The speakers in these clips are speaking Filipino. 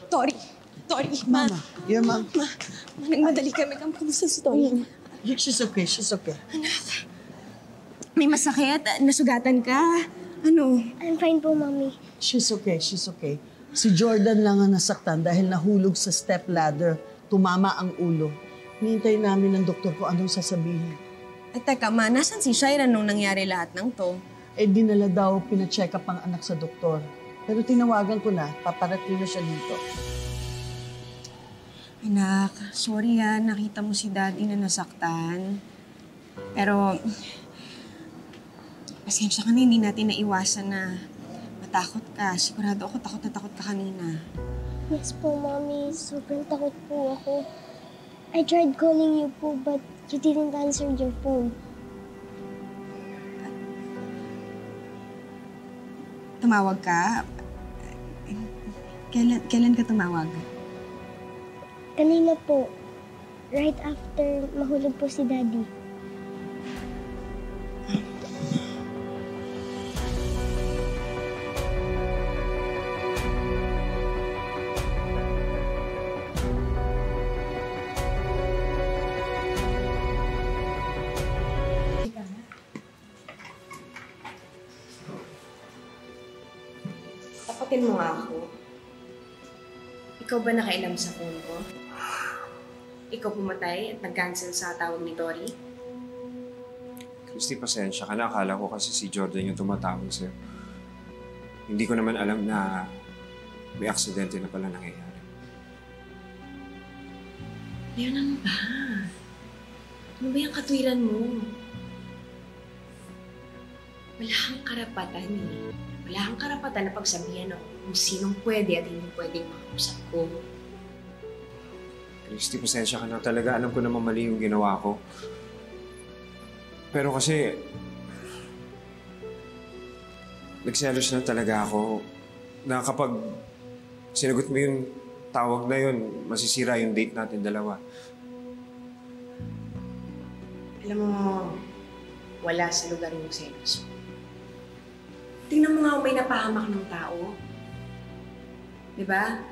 Sorry. Tori, Mama. Yeah, Mom. nagmadali kami. Kamusta si Tori? She's okay. Anak, may masakit? Nasugatan ka? Ano? I'm fine po, Mommy. She's okay. Si Jordan lang ang nasaktan dahil nahulog sa step ladder. Tumama ang ulo. Hinihintay namin ng doktor ko anong sasabihin. Teka, Ma, nasan si Shaira nung nangyari lahat ng to? Dinala daw, pina-check up ang anak sa doktor. Pero tinawagan ko na, paparating na siya dito. Anak, sorry nakita mo si Daddy na nasaktan. Pero, pasensya ka na, hindi natin naiwasan na matakot ka. Sigurado ako, takot na takot ka kanina. Yes po, Mommy. Sobrang takot po ako. I tried calling you po, but you didn't answer your phone. Tumawag ka? Kailan ka tumawag? Kanina po, right after mahulog po si Daddy. Tapatin mo nga ako. Ikaw ba nakailam sa phone ko? Ikaw pumatay at nag-cancel sa tawag ni Tori? Christy, pasensya ka na. Akala ko kasi si Jordan yung tumatawag sa'yo. Hindi ko naman alam na may aksidente na pala nangyayari. Leon, ano ba? Ano ba yung katwiran mo? Wala kang karapatan eh. Wala kang karapatan na pagsabihan ako kung sinong pwede at hindi pwedeng makausap ko. Christy, pasensya ka na talaga. Alam ko naman mali yung ginawa ko. Pero kasi, nagselos na talaga ako na kapag sinagot mo yung tawag na yun, masisira yung date natin dalawa. Alam mo, wala sa lugar yung selos. Tingnan mo nga kung may napahamak ng tao. Diba?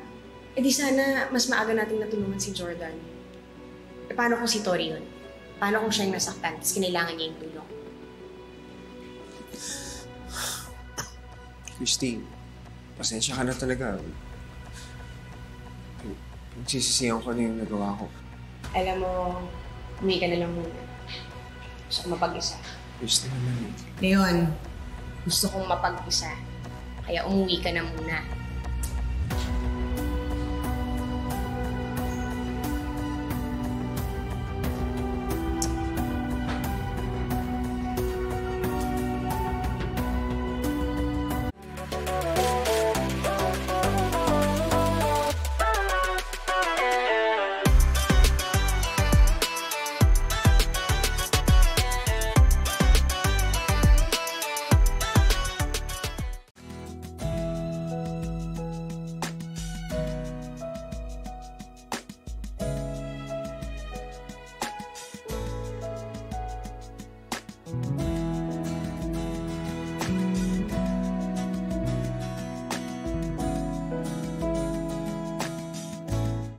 Di sana mas maaga nating natulungan si Jordan. Paano kung si Tori yun? Paano kung siya yung nasaktan tapos kinailangan niya yung tulong? Christy, pasensya ka na talaga. Nagsisisihan ko na yung nagawa ko. Alam mo, umuwi ka na lang muna. Gusto kong mapag-isa. Christy naman. Leon, gusto kong mapag-isa. Kaya umuwi ka na muna.